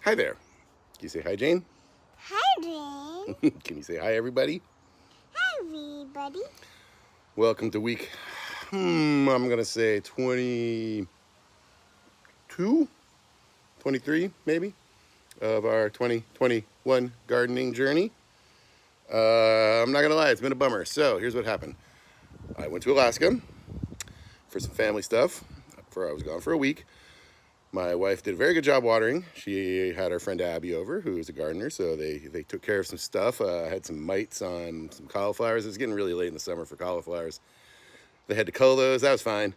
Hi there. Can you say hi, Jane? Hi, Jane. Can you say hi, everybody? Hi, everybody. Welcome to week, I'm going to say 22, 23 maybe, of our 2021 gardening journey. I'm not going to lie, it's been a bummer. So here's what happened. I went to Alaska for some family stuff. I was gone for a week. My wife did a very good job watering. She had our friend Abby over, who is a gardener, so they took care of some stuff. I had some mites on some cauliflowers. It was getting really late in the summer for cauliflowers. They had to cull those. That was fine.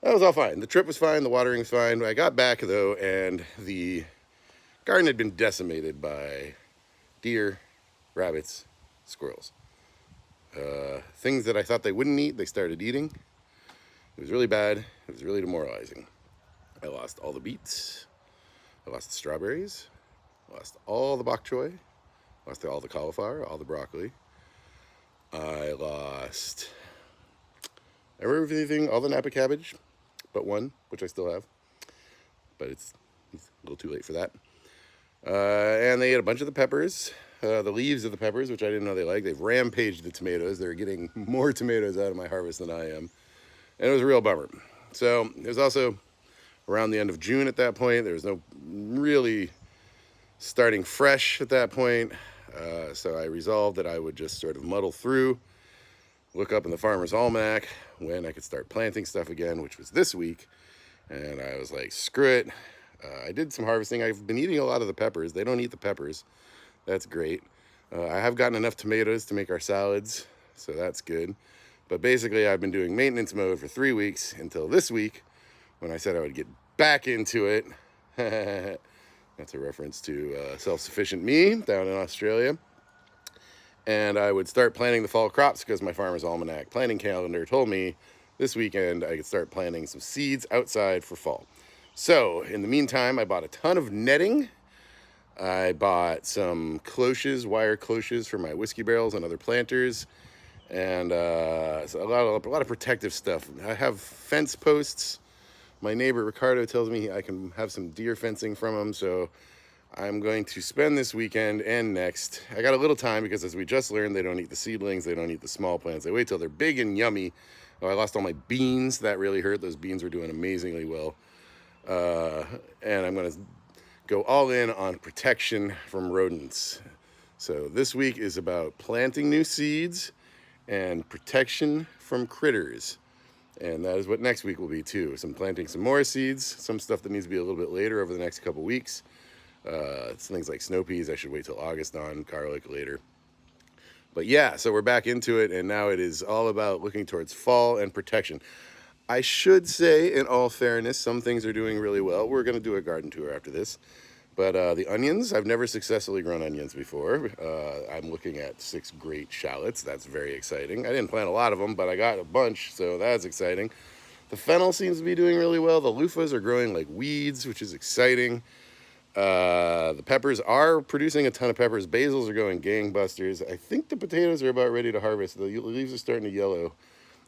That was all fine. The trip was fine. The watering was fine. I got back, though, and the garden had been decimated by deer, rabbits, squirrels. Things that I thought they wouldn't eat, they started eating. It was really bad. It was really demoralizing. I lost all the beets. I lost the strawberries. I lost all the bok choy. I lost all the cauliflower, all the broccoli. I lost everything, all the Napa cabbage, but one, which I still have. But it's a little too late for that. And they ate a bunch of the peppers, the leaves of the peppers, which I didn't know they liked. They've rampaged the tomatoes. They're getting more tomatoes out of my harvest than I am. And it was a real bummer. So there's also around the end of June at that point. There was no really starting fresh at that point. So I resolved that I would just sort of muddle through, look up in the Farmer's Almanac when I could start planting stuff again, which was this week. And I was like, screw it. I did some harvesting. I've been eating a lot of the peppers. They don't eat the peppers. That's great. I have gotten enough tomatoes to make our salads, so that's good. But basically, I've been doing maintenance mode for 3 weeks until this week, when I said I would get back into it. That's a reference to self-sufficient me down in Australia. And I would start planting the fall crops because my Farmer's Almanac planting calendar told me this weekend I could start planting some seeds outside for fall. So in the meantime, I bought a ton of netting. I bought some cloches, wire cloches for my whiskey barrels and other planters. And so a lot of protective stuff. I have fence posts. My neighbor Ricardo tells me I can have some deer fencing from him, so I'm going to spend this weekend and next. I got a little time because, as we just learned, they don't eat the seedlings, they don't eat the small plants. They wait till they're big and yummy. Oh, I lost all my beans. That really hurt. Those beans were doing amazingly well. And I'm going to go all in on protection from rodents. So this week is about planting new seeds and protection from critters. And that is what next week will be too. So I'm planting some more seeds, some stuff that needs to be a little bit later over the next couple weeks. It's things like snow peas I should wait till August on, garlic later. But yeah, so we're back into it, and now it is all about looking towards fall and protection. I should say, in all fairness, some things are doing really well. We're going to do a garden tour after this. But the onions, I've never successfully grown onions before. I'm looking at 6 great shallots. That's very exciting. I didn't plant a lot of them, but I got a bunch, so that's exciting. The fennel seems to be doing really well. The loofahs are growing like weeds, which is exciting. The peppers are producing a ton of peppers. Basils are going gangbusters. I think the potatoes are about ready to harvest. The leaves are starting to yellow.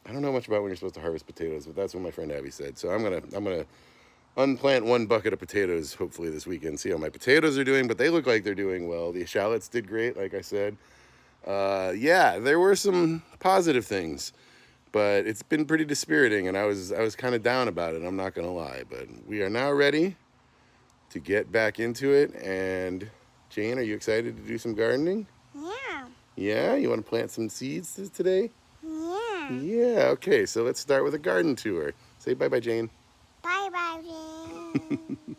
I don't know much about when you're supposed to harvest potatoes, but that's what my friend Abby said. So I'm gonna unplant 1 bucket of potatoes hopefully this weekend, see how my potatoes are doing, but they look like they're doing well. The shallots did great, like I said. Yeah, there were some positive things, but it's been pretty dispiriting, and I was kind of down about it, I'm not gonna lie. But we are now ready to get back into it. And Jane, are you excited to do some gardening? Yeah. Yeah, you want to plant some seeds today? Yeah. Yeah, okay, so let's start with a garden tour. Say bye-bye, Jane. Bye-bye, Jane.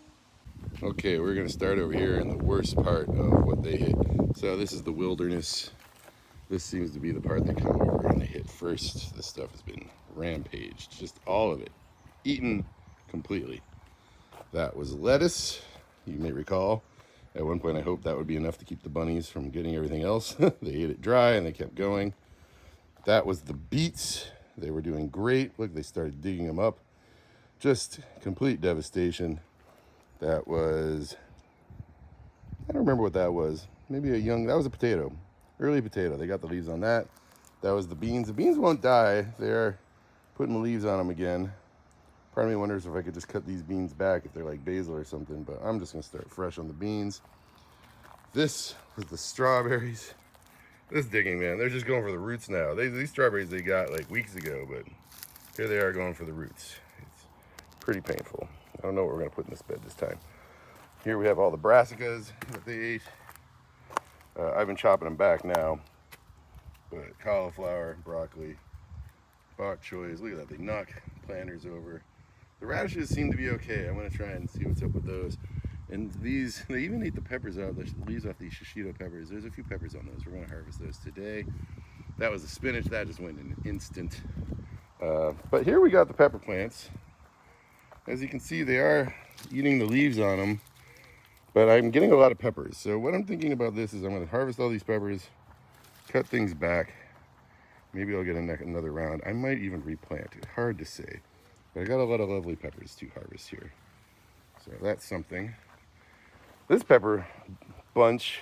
Okay, we're going to start over here in the worst part of what they hit. So this is the wilderness. This seems to be the part they come over and they hit first. This stuff has been rampaged, just all of it, eaten completely. That was lettuce, you may recall. At one point I hoped that would be enough to keep the bunnies from getting everything else. They ate it dry and they kept going. That was the beets. They were doing great. Look, they started digging them up. Just complete devastation. That was, I don't remember what that was. Maybe that was a potato. Early potato. They got the leaves on that. That was the beans. The beans won't die. They're putting the leaves on them again. Part of me wonders if I could just cut these beans back if they're like basil or something, but I'm just gonna start fresh on the beans. This was the strawberries. This digging, man, they're just going for the roots now. These strawberries they got like weeks ago, but here they are going for the roots. It's pretty painful. I don't know what we're gonna put in this bed this time. Here we have all the brassicas that they ate. I've been chopping them back now, but cauliflower, broccoli, bok choys, look at that, they knock planters over. The radishes seem to be okay. I'm gonna try and see what's up with those. And these, they even ate the peppers out, the leaves off these shishito peppers. There's a few peppers on those. We're gonna harvest those today. That was the spinach, that just went in an instant. But here we got the pepper plants. As you can see, they are eating the leaves on them, but I'm getting a lot of peppers. So what I'm thinking about this is I'm gonna harvest all these peppers, cut things back. Maybe I'll get another round. I might even replant it, hard to say. But I got a lot of lovely peppers to harvest here. So that's something. This pepper bunch,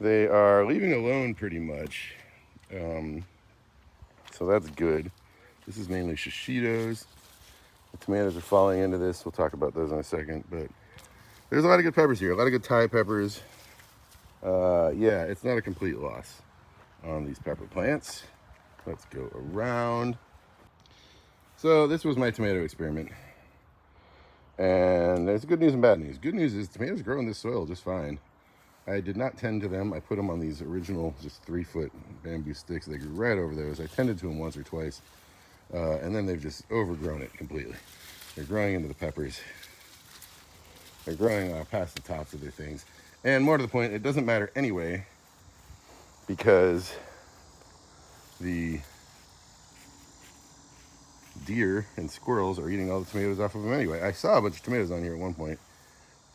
they are leaving alone pretty much. So that's good. This is mainly shishitos. The tomatoes are falling into this. We'll talk about those in a second. But there's a lot of good peppers here. A lot of good Thai peppers. Yeah, it's not a complete loss on these pepper plants. Let's go around. So this was my tomato experiment. And there's good news and bad news. Good news is tomatoes grow in this soil just fine. I did not tend to them. I put them on these original just 3-foot bamboo sticks. They grew right over those. I tended to them once or twice. And then they've just overgrown it completely. They're growing into the peppers. They're growing past the tops of their things. And more to the point, it doesn't matter anyway, because the deer and squirrels are eating all the tomatoes off of them anyway. I saw a bunch of tomatoes on here at one point.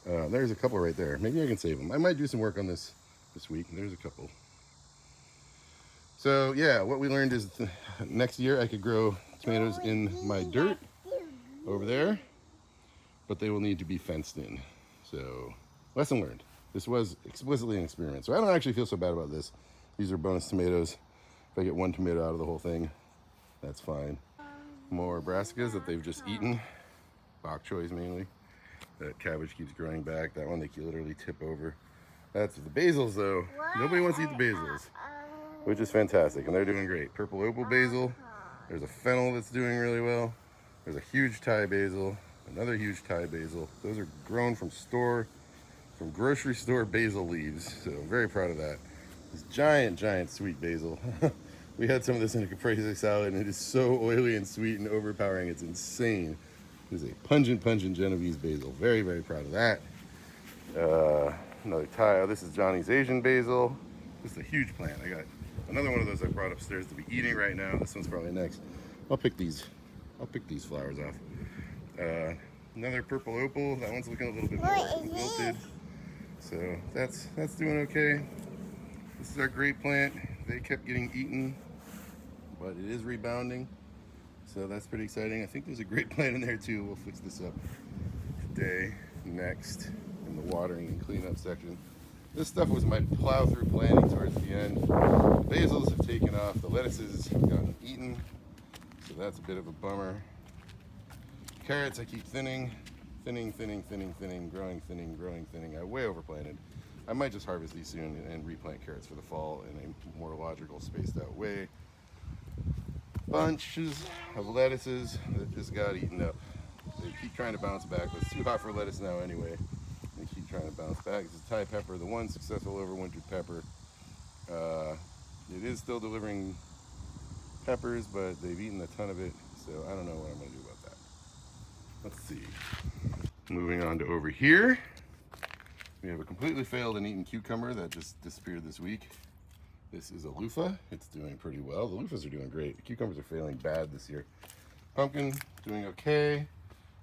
There's a couple right there. Maybe I can save them. I might do some work on this week. There's a couple. So yeah, what we learned is next year I could grow tomatoes in my dirt over there, but they will need to be fenced in. So lesson learned. This was explicitly an experiment. So I don't actually feel so bad about this. These are bonus tomatoes. If I get one tomato out of the whole thing, that's fine. More brassicas that they've just eaten. Bok choys mainly. That cabbage keeps growing back. That one they can literally tip over. That's the basils though. Nobody wants to eat the basils, which is fantastic, and they're doing great. Purple opal basil. There's a fennel that's doing really well. There's a huge Thai basil. Another huge Thai basil. Those are grown from grocery store basil leaves. So I'm very proud of that. This giant, giant sweet basil. We had some of this in a caprese salad, and it is so oily and sweet and overpowering. It's insane. It is a pungent, pungent Genovese basil. Very, very proud of that. Another Thai. Oh, this is Johnny's Asian basil. This is a huge plant. I got another one of those I brought upstairs to be eating right now. This one's probably next. I'll pick these flowers off. Another purple opal. That one's looking a little bit more wilted. So that's doing okay. This is our grape plant. They kept getting eaten, but it is rebounding. So that's pretty exciting. I think there's a grape plant in there too. We'll fix this up today, next, in the watering and cleanup section. This stuff was my plow through planting towards the end. The basils have taken off. The lettuces have gotten eaten. So that's a bit of a bummer. Carrots I keep thinning, growing thinning. I way overplanted. I might just harvest these soon and replant carrots for the fall in a more logical, spaced out way. Bunches of lettuces that just got eaten up. They keep trying to bounce back, but it's too hot for lettuce now anyway. They keep trying to bounce back. This is Thai pepper, the one successful overwintered pepper. It is still delivering peppers, but they've eaten a ton of it, so I don't know what I'm gonna do about that. Let's see. Moving on to over here. We have a completely failed and eaten cucumber that just disappeared this week. This is a loofah. It's doing pretty well. The loofahs are doing great. The cucumbers are failing bad this year. Pumpkin, doing okay.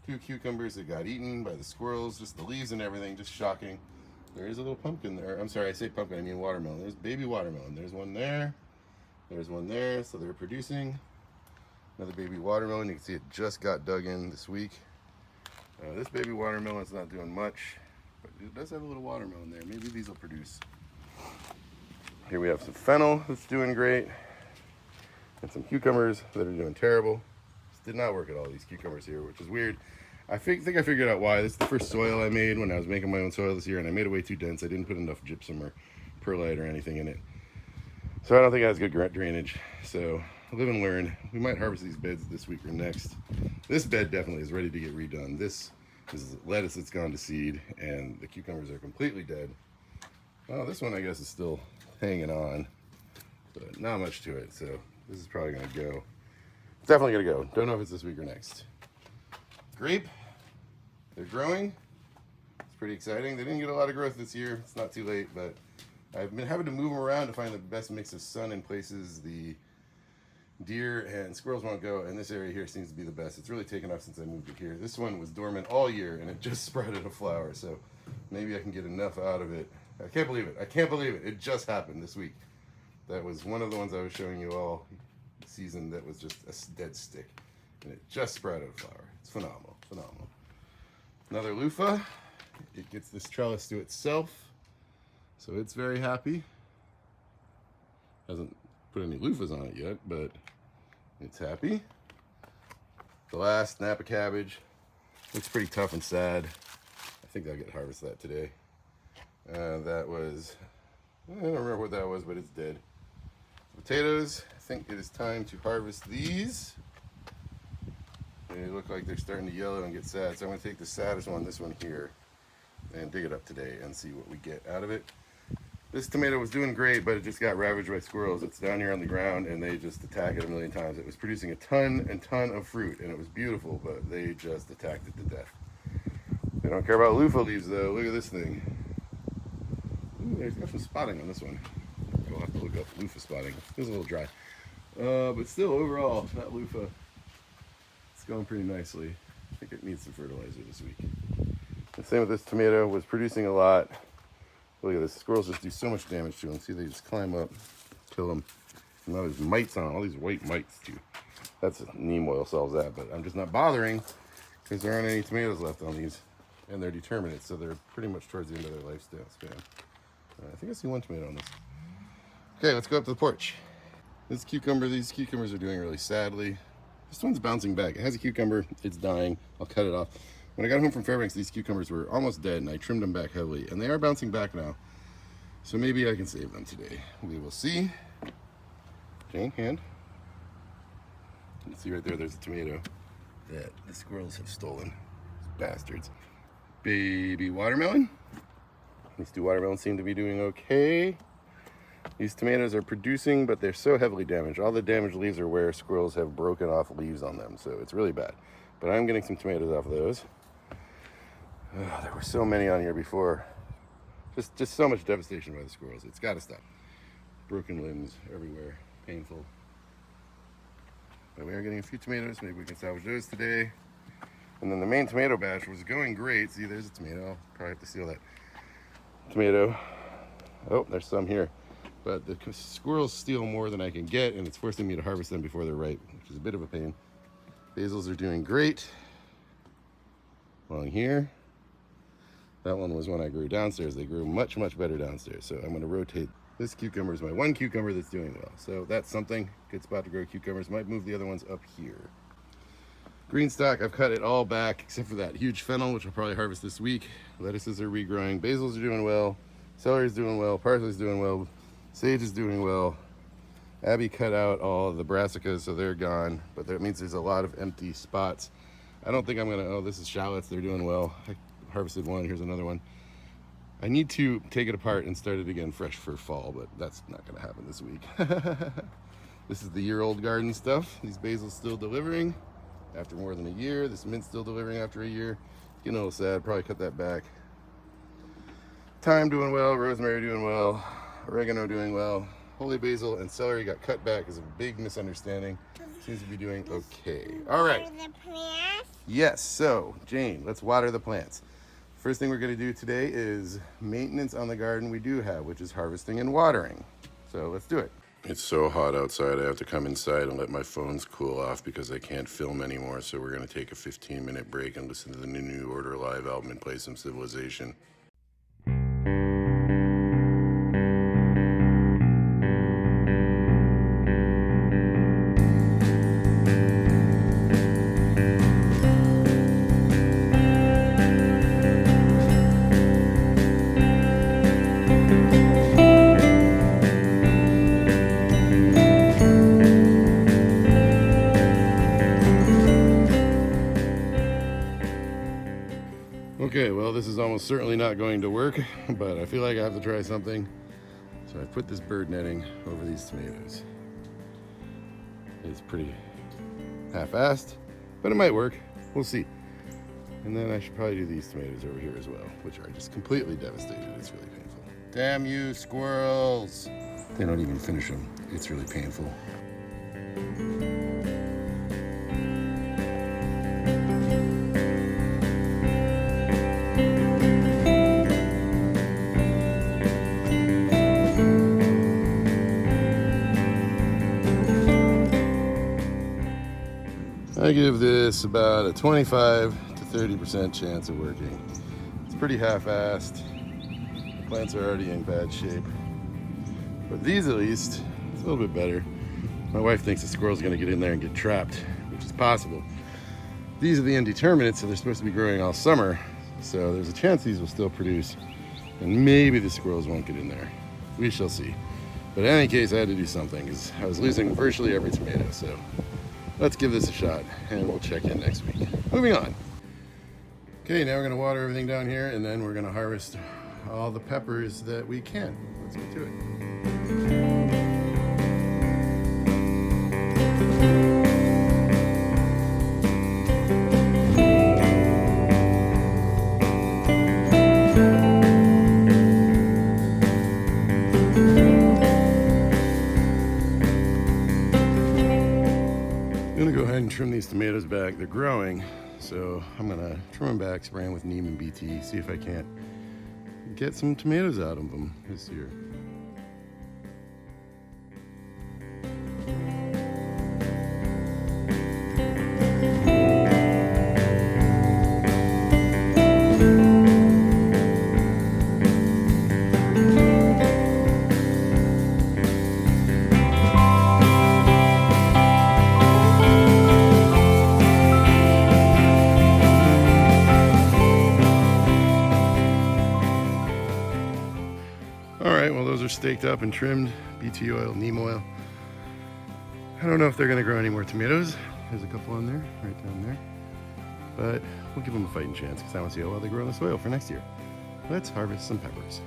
2 cucumbers that got eaten by the squirrels. Just the leaves and everything, just shocking. There is a little pumpkin there. I'm sorry, I say pumpkin, I mean watermelon. There's baby watermelon. There's one there. There's one there. So they're producing another baby watermelon. You can see it just got dug in this week. This baby watermelon's not doing much, but it does have a little watermelon there. Maybe these will produce. Here we have some fennel that's doing great, and some cucumbers that are doing terrible. This did not work at all, these cucumbers here, which is weird. I think I figured out why. This is the first soil I made when I was making my own soil this year, and I made it way too dense. I didn't put enough gypsum or perlite or anything in it. So I don't think it has good drainage. So live and learn. We might harvest these beds this week or next. This bed definitely is ready to get redone. This is lettuce that's gone to seed, and the cucumbers are completely dead. Well, this one I guess is still hanging on, but not much to it. So this is probably gonna go. It's definitely gonna go. Don't know if it's this week or next. Grape, they're growing. It's pretty exciting. They didn't get a lot of growth this year. It's not too late, but I've been having to move them around to find the best mix of sun in places the deer and squirrels won't go, and this area here seems to be the best. It's really taken off since I moved it here. This one was dormant all year, and it just sprouted a flower, so maybe I can get enough out of it. I can't believe it. I can't believe it. It just happened this week. That was one of the ones I was showing you all season that was just a dead stick, and it just sprouted a flower. It's phenomenal, phenomenal. Another loofah. It gets this trellis to itself, so it's very happy. Hasn't put any loofahs on it yet, but it's happy. The last Napa cabbage looks pretty tough and sad. I think I'll get harvest that today. That was, I don't remember what that was, but it's dead. Potatoes, I think it is time to harvest these. They look like they're starting to yellow and get sad, so I'm going to take the saddest one, this one here, and dig it up today and see what we get out of it. This tomato was doing great, but it just got ravaged by squirrels. It's down here on the ground, and they just attack it a million times. It was producing a ton and ton of fruit, and it was beautiful, but they just attacked it to death. They don't care about loofah leaves, though. Look at this thing. Ooh, there's got some spotting on this one. We'll have to look up loofah spotting. Feels a little dry. But still, overall, that loofah, it's going pretty nicely. I think it needs some fertilizer this week. The same with this tomato, was producing a lot. Look at this, squirrels just do so much damage to them. See, they just climb up, kill them. And now there's mites on them, all these white mites too. That's neem oil solves that, but I'm just not bothering because there aren't any tomatoes left on these, and they're determinate, so they're pretty much towards the end of their lifespan. I think I see one tomato on this. Okay, let's go up to the porch. This cucumber, these cucumbers are doing really sadly. This one's bouncing back. It has a cucumber, it's dying. I'll cut it off. When I got home from Fairbanks, these cucumbers were almost dead, and I trimmed them back heavily, and they are bouncing back now. So maybe I can save them today. We will see. Jane, hand. You can see right there, there's a tomato that the squirrels have stolen. These bastards. Baby watermelon. These two watermelons seem to be doing okay. These tomatoes are producing, but they're so heavily damaged. All the damaged leaves are where squirrels have broken off leaves on them, so it's really bad. But I'm getting some tomatoes off of those. Oh, there were so many on here before. Just so much devastation by the squirrels. It's got to stop. Broken limbs everywhere. Painful. But we are getting a few tomatoes. Maybe we can salvage those today. And then the main tomato batch was going great. See, there's a tomato. I'll probably have to steal that tomato. Oh, there's some here. But the squirrels steal more than I can get, and it's forcing me to harvest them before they're ripe, which is a bit of a pain. Basils are doing great. Along here. That one was one I grew downstairs. They grew much, much better downstairs. So I'm going to rotate. This cucumber is my one cucumber that's doing well. So that's something. Good spot to grow cucumbers. Might move the other ones up here. Green stock, I've cut it all back except for that huge fennel, which I'll probably harvest this week. Lettuces are regrowing. Basils are doing well. Celery is doing well. Parsley is doing well. Sage is doing well. Abby cut out all of the brassicas, so they're gone. But that means there's a lot of empty spots. I don't think I'm going to... Oh, this is shallots. They're doing well. I harvested one. Here's another one. I need to take it apart and start it again fresh for fall, but that's not going to happen this week. This is the year-old garden stuff. These basils still delivering after more than a year. This mint's still delivering after a year. Getting a little sad. Probably cut that back. Thyme doing well. Rosemary doing well. Oregano doing well. Holy basil and celery got cut back is a big misunderstanding. Seems to be doing okay. All right. The plants. Yes, so Jane, let's water the plants. First thing we're going to do today is maintenance on the garden we do have, which is harvesting and watering. So let's do it. It's so hot outside, I have to come inside and let my phones cool off because I can't film anymore. So we're going to take a 15-minute break and listen to the New Order live album and play some Civilization. Okay, well, this is almost certainly not going to work, but I feel like I have to try something. So I put this bird netting over these tomatoes. It's pretty half-assed, but it might work. We'll see. And then I should probably do these tomatoes over here as well, which are just completely devastated. It's really painful. Damn you, squirrels! They don't even finish them. It's really painful. I give this about a 25 to 30% chance of working. It's pretty half-assed. The plants are already in bad shape. But these, at least, it's a little bit better. My wife thinks the squirrel's gonna get in there and get trapped, which is possible. These are the indeterminates, so they're supposed to be growing all summer. So there's a chance these will still produce, and maybe the squirrels won't get in there. We shall see. But in any case, I had to do something because I was losing virtually every tomato, so let's give this a shot and we'll check in next week. Moving on. Okay, now we're gonna water everything down here and then we're gonna harvest all the peppers that we can. Let's get to it. I'm gonna go ahead and trim these tomatoes back. They're growing, so I'm gonna trim them back, spray them with neem and BT, see if I can't get some tomatoes out of them this year. Alright, well, those are staked up and trimmed. BT oil, neem oil. I don't know if they're going to grow any more tomatoes. There's a couple on there, right down there. But we'll give them a fighting chance because I want to see how well they grow in the soil for next year. Let's harvest some peppers.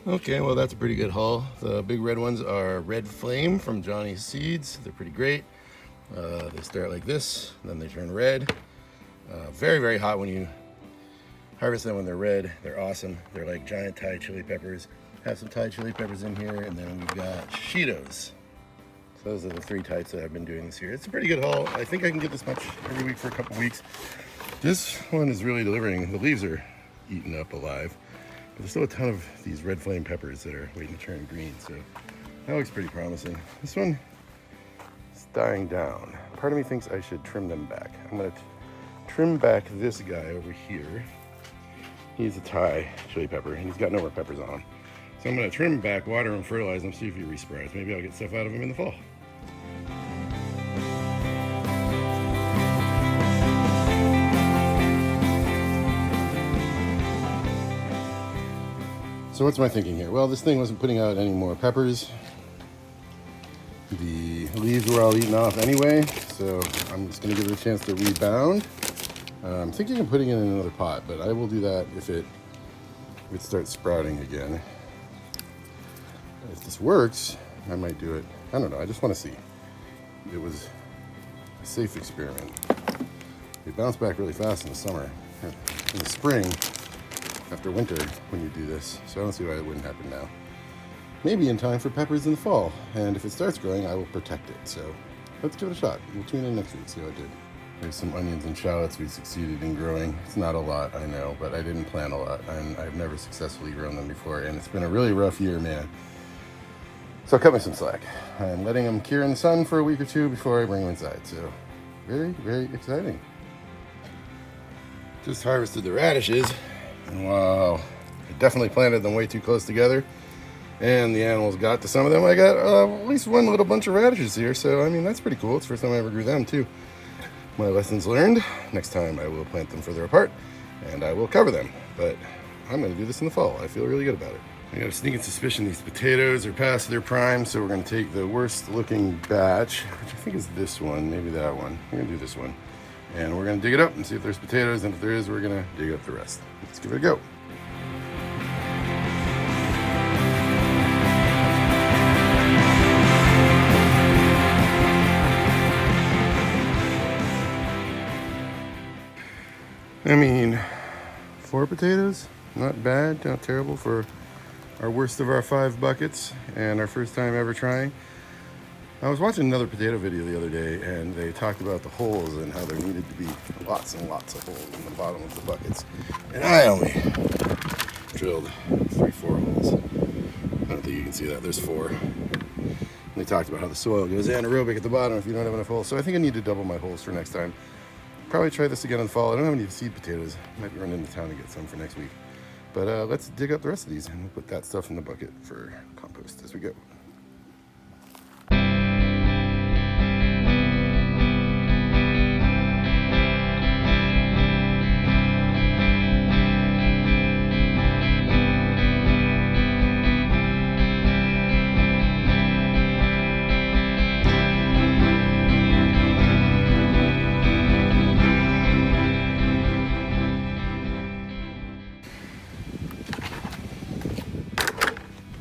Okay, well, that's a pretty good haul. The big red ones are Red Flame from Johnny's Seeds. They're pretty great. They start like this, then they turn red. Very, very hot when you harvest them when they're red. They're awesome. They're like giant Thai chili peppers. Have some Thai chili peppers in here, and then we've got Cheetos. So those are the three types that I've been doing this year. It's a pretty good haul. I think I can get this much every week for a couple weeks. This one is really delivering. The leaves are eaten up alive. There's still a ton of these red flame peppers that are waiting to turn green, so that looks pretty promising. This one is dying down. Part of me thinks I should trim them back. I'm gonna trim back this guy over here. He's a Thai chili pepper, and he's got no more peppers on him. So I'm gonna trim him back, water him, fertilize him, see if he resprouts. Maybe I'll get stuff out of him in the fall. So what's my thinking here? Well, this thing wasn't putting out any more peppers. The leaves were all eaten off anyway, so I'm just gonna give it a chance to rebound. I'm thinking of putting it in another pot, but I will do that if it starts sprouting again. If this works, I might do it. I don't know. I just want to see. It was a safe experiment. They bounce back really fast in the summer. In the spring, after winter, when you do this. So I don't see why it wouldn't happen now. Maybe in time for peppers in the fall. And if it starts growing, I will protect it. So let's give it a shot. We'll tune in next week, see how it did. There's some onions and shallots we succeeded in growing. It's not a lot, I know, but I didn't plant a lot. And I've never successfully grown them before. And it's been a really rough year, man. So cut me some slack. I'm letting them cure in the sun for a week or two before I bring them inside. So very, very exciting. Just harvested the radishes. And wow, I definitely planted them way too close together. And the animals got to some of them. I got at least one little bunch of radishes here. So, I mean, that's pretty cool. It's the first time I ever grew them, too. My lessons learned. Next time I will plant them further apart and I will cover them. But I'm going to do this in the fall. I feel really good about it. I got a sneaking suspicion these potatoes are past their prime, so we're going to take the worst looking batch, which I think is this one, maybe that one. We're going to do this one. And we're going to dig it up and see if there's potatoes, and if there is, we're going to dig up the rest. Let's give it a go. I mean, 4 potatoes, not bad, not terrible for our worst of our 5 buckets and our first time ever trying. I was watching another potato video the other day and they talked about the holes and how there needed to be lots and lots of holes in the bottom of the buckets. And I only drilled 3-4 holes. I don't think you can see that, there's 4. And they talked about how the soil goes anaerobic at the bottom if you don't have enough holes. So I think I need to double my holes for next time. Probably try this again in the fall. I don't have any seed potatoes. Might be running into town to get some for next week. But let's dig up the rest of these and we'll put that stuff in the bucket for compost as we go.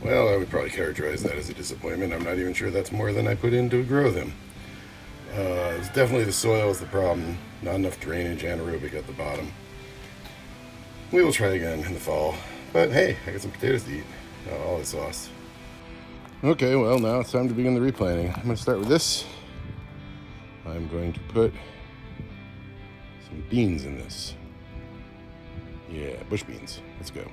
Well, I would probably characterize that as a disappointment. I'm not even sure that's more than I put in to grow them. It's definitely the soil is the problem. Not enough drainage, anaerobic at the bottom. We will try again in the fall. But hey, I got some potatoes to eat. All is lost. Okay, well now it's time to begin the replanting. I'm going to start with this. I'm going to put some beans in this. Yeah, bush beans. Let's go.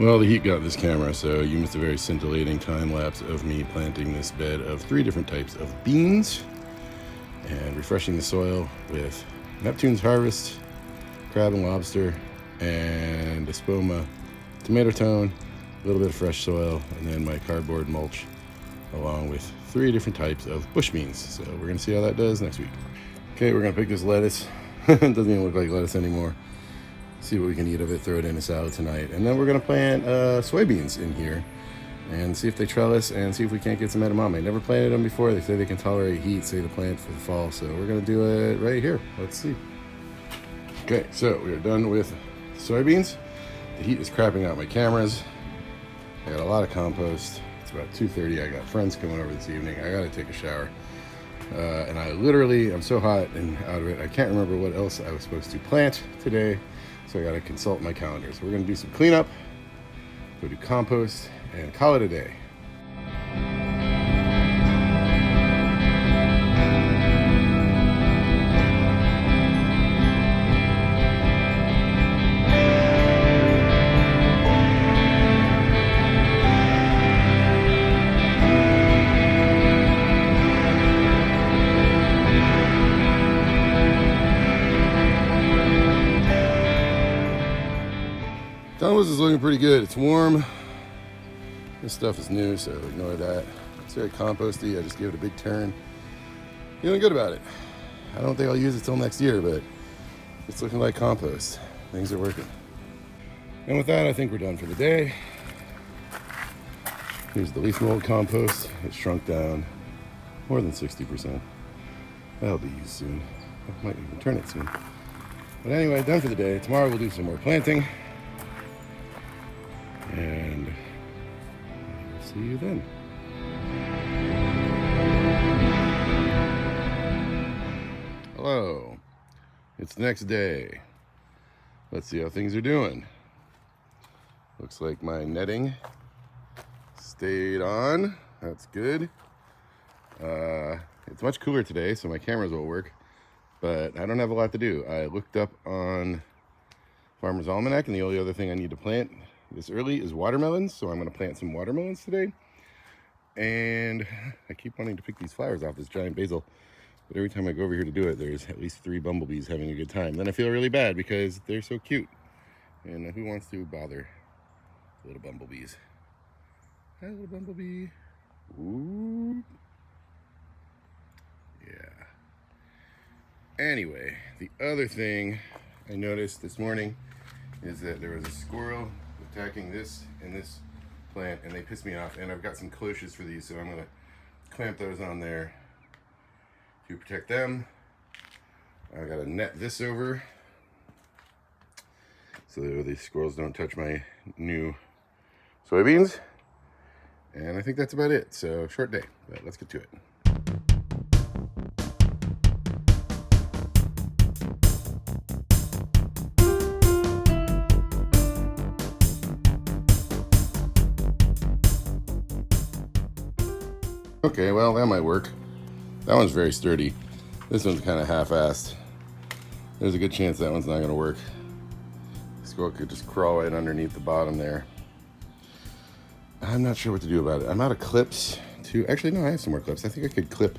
Well, the heat got this camera, so you missed a very scintillating time lapse of me planting this bed of 3 different types of beans and refreshing the soil with Neptune's Harvest, crab and lobster, and espoma, tomato tone, a little bit of fresh soil, and then my cardboard mulch, along with 3 different types of bush beans. So we're going to see how that does next week. Okay, we're going to pick this lettuce. It doesn't even look like lettuce anymore. See what we can eat of it, throw it in a salad tonight. And then we're going to plant soybeans in here and see if they trellis and see if we can't get some edamame. Never planted them before. They say they can tolerate heat, say the plant for the fall. So we're going to do it right here. Let's see. Okay, so we are done with soybeans. The heat is crapping out my cameras. I got a lot of compost. It's about 2:30. I got friends coming over this evening. I got to take a shower. And I'm so hot and out of it, I can't remember what else I was supposed to plant today. So I got to consult my calendar. So we're going to do some cleanup, go do compost, and call it a day. Done compost is looking pretty good. It's warm. This stuff is new, so ignore that. It's very composty. I just gave it a big turn. Feeling good about it. I don't think I'll use it till next year, but it's looking like compost. Things are working. And with that, I think we're done for the day. Here's the leaf mold compost. It shrunk down more than 60%. That'll be used soon. I might even turn it soon. But anyway, done for the day. Tomorrow we'll do some more planting. And I'll see you then. Hello. It's the next day. Let's see how things are doing. Looks like my netting stayed on. That's good. It's much cooler today, so my cameras will work, but I don't have a lot to do. I looked up on Farmer's Almanac, and the only other thing I need to plant this early is watermelons, so I'm going to plant some watermelons today. And I keep wanting to pick these flowers off this giant basil, but every time I go over here to do it, there's at least 3 bumblebees having a good time. Then I feel really bad because they're so cute, and who wants to bother little bumblebees? Hi, little bumblebee. Ooh. Yeah. Anyway, the other thing I noticed this morning is that there was a squirrel attacking this and this plant, and they pissed me off. And I've got some cloches for these, so I'm gonna clamp those on there to protect them. I gotta net this over so that these squirrels don't touch my new soybeans. And I think that's about it. So short day, but let's get to it. Okay, well, that might work. That one's very sturdy. This one's kind of half-assed. There's a good chance that one's not going to work. The squirrel could just crawl right underneath the bottom there. I'm not sure what to do about it. I'm out of clips too. Actually, no, I have some more clips. I think I could clip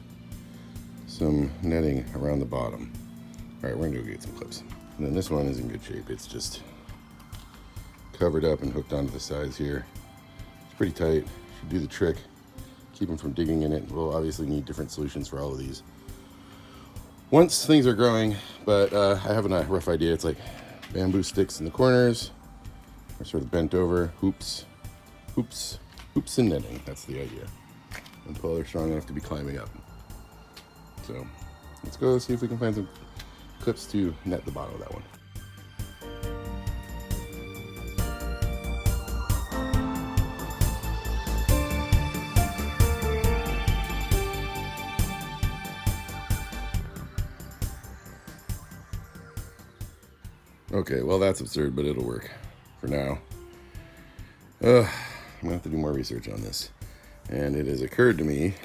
some netting around the bottom. All right, we're going to go get some clips. And then this one is in good shape. It's just covered up and hooked onto the sides here. It's pretty tight. Should do the trick. Keep them from digging in it. We'll obviously need different solutions for all of these once things are growing, but I have a rough idea. It's like bamboo sticks in the corners, or sort of bent over, hoops and netting. That's the idea, until they're strong enough to be climbing up. So let's go see if we can find some clips to net the bottom of that one. Okay, well, that's absurd, but it'll work for now. I'm gonna have to do more research on this. And it has occurred to me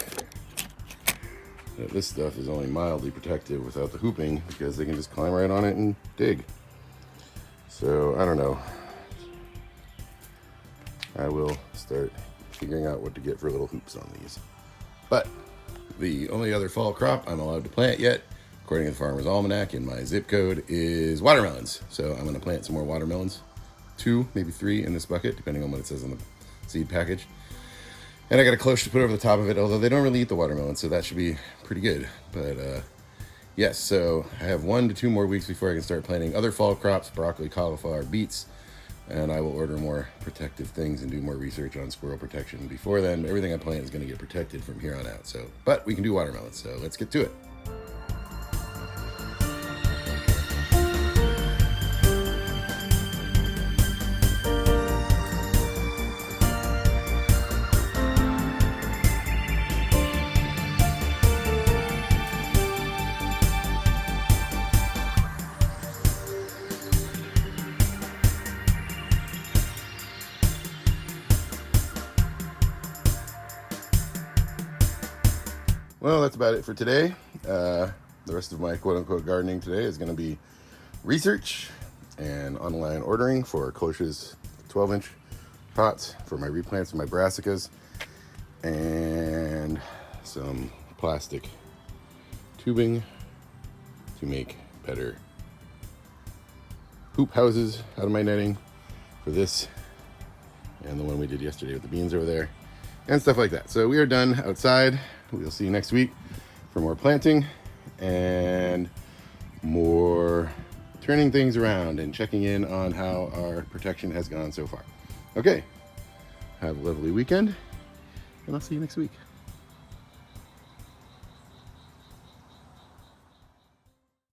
that this stuff is only mildly protective without the hooping, because they can just climb right on it and dig. So, I don't know. I will start figuring out what to get for little hoops on these. But the only other fall crop I'm allowed to plant yet, according to the Farmer's Almanac in my zip code, is watermelons. So I'm gonna plant some more watermelons. 2, maybe 3 in this bucket, depending on what it says on the seed package. And I got a cloche to put over the top of it, although they don't really eat the watermelon, so that should be pretty good. But yes, so I have 1 to 2 more weeks before I can start planting other fall crops, broccoli, cauliflower, beets, and I will order more protective things and do more research on squirrel protection. Before then, everything I plant is gonna get protected from here on out. So, but we can do watermelons, so let's get to it. Well, that's about it for today. The rest of my quote-unquote gardening today is going to be research and online ordering for cloches 12-inch pots for my replants of my brassicas, and some plastic tubing to make better hoop houses out of my netting, for this and the one we did yesterday with the beans over there and stuff like that. So we are done outside. We'll see you next week for more planting and more turning things around and checking in on how our protection has gone so far. Okay, have a lovely weekend, and I'll see you next week.